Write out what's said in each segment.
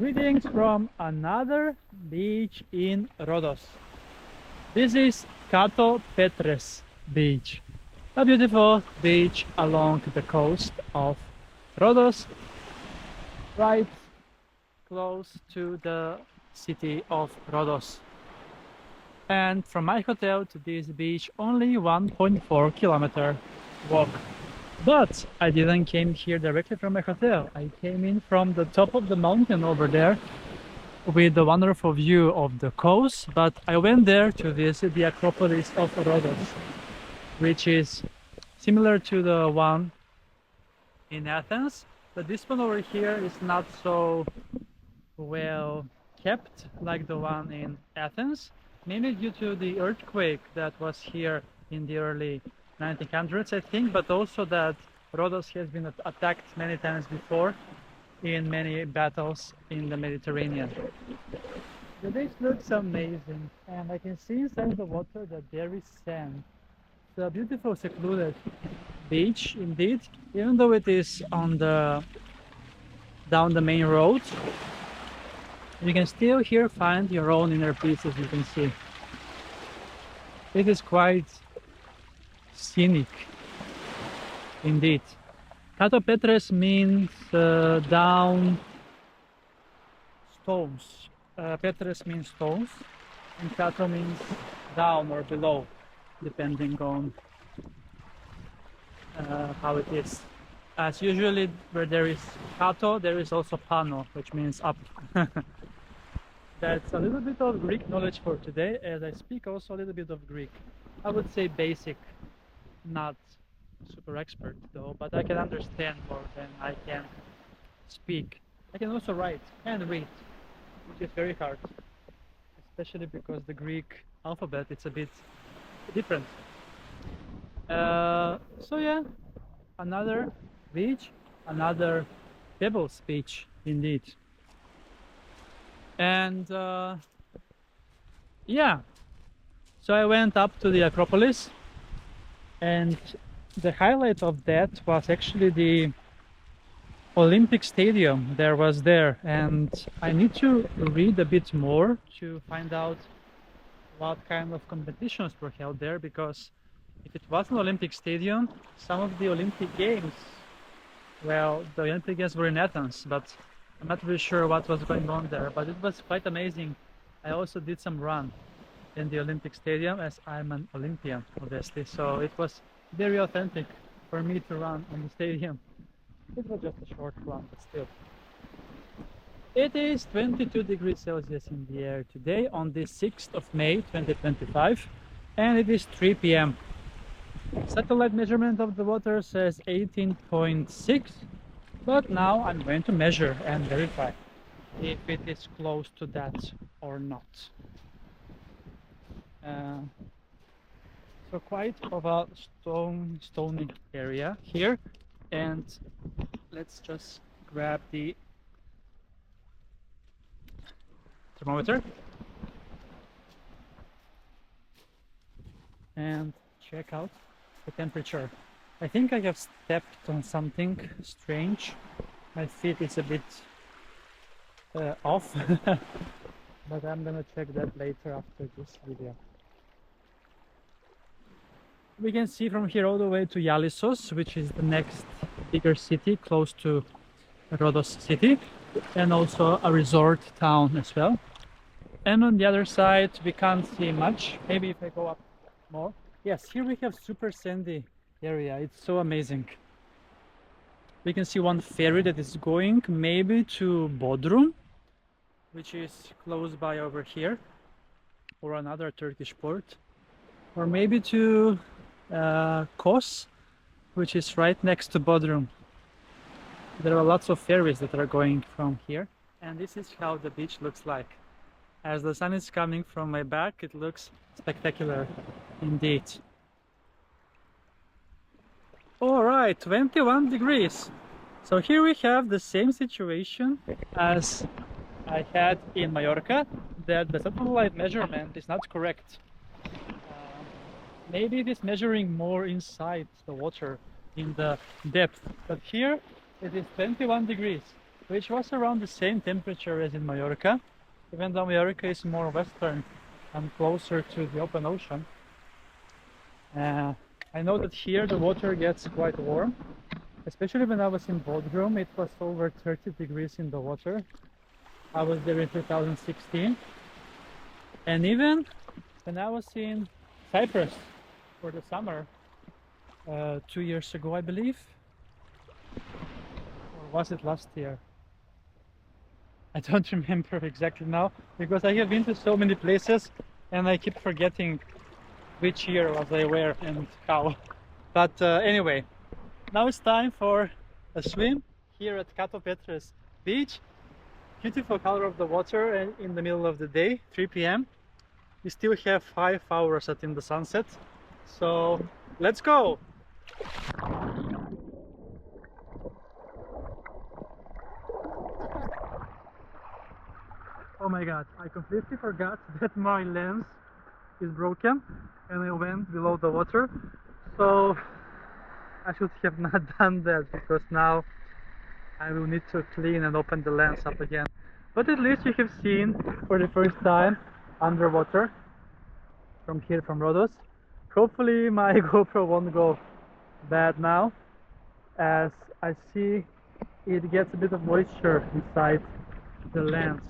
Greetings from another beach in Rhodos. This is Kato Petres beach, a beautiful beach along the coast of Rhodos, right close to the city of Rhodos. And from my hotel to this beach, only 1.4 kilometer walk. But I didn't came here directly from my hotel. I came in from the top of the mountain over there with the wonderful view of the coast. But I went there to visit the Acropolis of Rhodos, which is similar to the one in Athens. But this one over here is not so well kept like the one in Athens, mainly due to the earthquake that was here in the early 1900s, I think, but also that Rhodos has been attacked many times before in many battles in the Mediterranean. The beach looks amazing, and I can see inside the water that there is sand. It's a beautiful, secluded beach indeed, even though it is on the down the main road. You can still here find your own inner peace, as you can see. It is quite scenic indeed. Kato Petres means down stones. Petres means stones, and Kato means down or below, depending on how it is. As usually where there is Kato, there is also Pano, which means up. That's a little bit of Greek knowledge for today, as I speak also a little bit of Greek. I would say basic, not super expert though, but I can understand more than I can speak. I can also write and read, which is very hard, especially because the Greek alphabet is a bit different. So yeah, another beach, another pebbles beach indeed. And yeah, so I went up to the Acropolis, and the highlight of that was actually the Olympic Stadium there was there, and I need to read a bit more to find out what kind of competitions were held there, because if it was an Olympic Stadium, some of the Olympic Games, well, the Olympic Games were in Athens, but I'm not really sure what was going on there, but it was quite amazing. I also did some run in the Olympic Stadium, as I'm an Olympian, obviously, so it was very authentic for me to run in the stadium. It was just a short run, but still. It is 22 degrees Celsius in the air today on the 6th of May 2025, and it is 3 p.m. Satellite measurement of the water says 18.6, but now I'm going to measure and verify if it is close to that or not. So quite of a stony area here, and let's just grab the thermometer and check out the temperature. I think I have stepped on something strange. My feet is a bit off, but I'm gonna check that later after this video. We can see from here all the way to Yalissos, which is the next bigger city close to Rhodos city, and also a resort town as well. And on the other side we can't see much. Maybe if I go up more. Yes, here we have super sandy area. It's so amazing. We can see one ferry that is going maybe to Bodrum, which is close by over here, or another Turkish port, or maybe to Kos, which is right next to Bodrum. There are lots of ferries that are going from here, and this is how the beach looks like. As the sun is coming from my back, it looks spectacular indeed. All right, 21 degrees. So here we have the same situation as I had in Mallorca, that the satellite measurement is not correct. Maybe it is measuring more inside the water in the depth, but here it is 21 degrees. which was around the same temperature as in Mallorca, even though Mallorca is more western and closer to the open ocean. I know that here the water gets quite warm, especially when I was in Bodrum. It was over 30 degrees in the water. I was there in 2016, and even when I was in Cyprus for the summer 2 years ago, I believe, or was it last year? I don't remember exactly now, because I have been to so many places and I keep forgetting which year was I where and how. But anyway, now it's time for a swim here at Kato Petres beach. Beautiful color of the water, and in the middle of the day, 3 p.m. We still have 5 hours until the sunset, so let's go! Oh my god, I completely forgot that my lens is broken and I went below the water, so I should have not done that, because now I will need to clean and open the lens up again. But at least you have seen for the first time underwater from here, from Rhodos. Hopefully my GoPro won't go bad now, as I see it gets a bit of moisture inside the lens.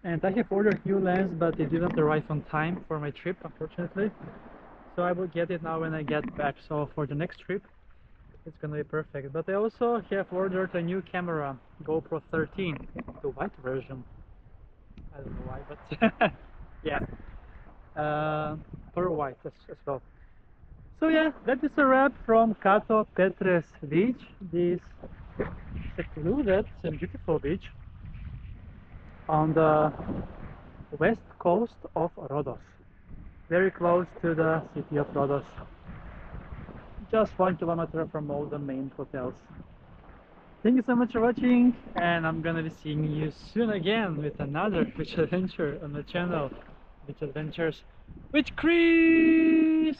And I have ordered new lens, but it didn't arrive on time for my trip, unfortunately. So I will get it now when I get back. So for the next trip, it's gonna be perfect. But I also have ordered a new camera, GoPro 13, the white version. I don't know why, but yeah, or white as well. So yeah, that is a wrap from Kato Petres beach, this secluded and beautiful beach on the west coast of Rhodos, very close to the city of Rhodos, just 1 kilometer from all the main hotels. Thank you so much for watching, and I'm gonna be seeing you soon again with another beach adventure on the channel, Beach Adventures with Chris!